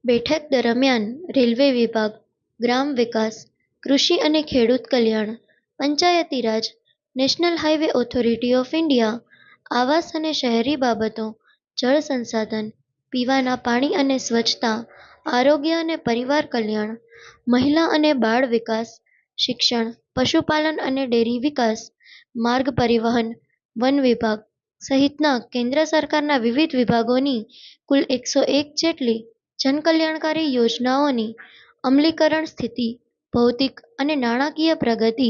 બેઠક દરમિયાન રેલવે વિભાગ, ગ્રામ વિકાસ, કૃષિ અને ખેડૂત કલ્યાણ, Panchayati Raj, national highway authority of India, આવાસ અને શહેરી બાબતો, જળ સંસાધન, પીવાના પાણી અને સ્વચ્છતા, આરોગ્ય અને પરિવાર કલ્યાણ, મહિલા અને બાળ વિકાસ, શિક્ષણ, પશુપાલન અને ડેરી વિકાસ, માર્ગ પરિવહન, વન વિભાગ સહિતના કેન્દ્ર સરકારના વિવિધ વિભાગોની કુલ 101 જેટલી જનકલ્યાણકારી યોજનાઓની અમલીકરણ સ્થિતિ, ભૌતિક અને નાણાકીય પ્રગતિ,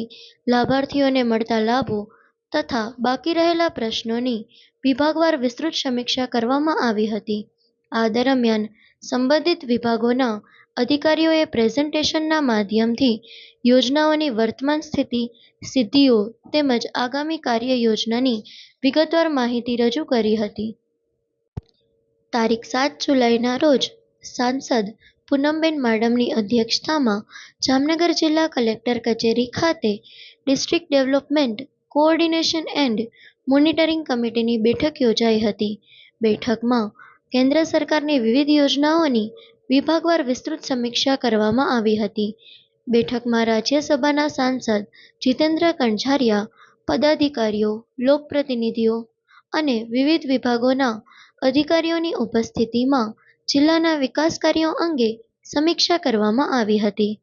લાભાર્થીઓને મળતા લાભો તથા બાકી રહેલા પ્રશ્નોની વિભાગવાર વિસ્તૃત સમીક્ષા કરવામાં આવી હતી. આ દરમિયાન સંબંધિત વિભાગોના અધિકારીઓએ પ્રેઝન્ટેશનના માધ્યમથી યોજનાઓની વર્તમાન સ્થિતિ, સિદ્ધિઓ તેમજ આગામી કાર્ય યોજનાની વિગતવાર માહિતી રજૂ કરી હતી. તારીખ 7 જુલાઈના રોજ સાંસદ પૂનમબેન માડમની અધ્યક્ષતામાં જામનગર જિલ્લા કલેક્ટર કચેરી ખાતે district development coordination and monitoring કમિટીની બેઠક યોજાઈ હતી. બેઠકમાં કેન્દ્ર સરકારની વિવિધ યોજનાઓની વિભાગવાર વિસ્તૃત સમીક્ષા કરવામાં આવી હતી. બેઠકમાં રાજ્યસભાના સાંસદ જીતેન્દ્ર કણઝારિયા, પદાધિકારીઓ, લોકપ્રતિનિધિઓ અને વિવિધ વિભાગોના અધિકારીઓની ઉપસ્થિતિમાં જિલ્લાના વિકાસ કાર્યો અંગે સમીક્ષા કરવામાં આવી હતી.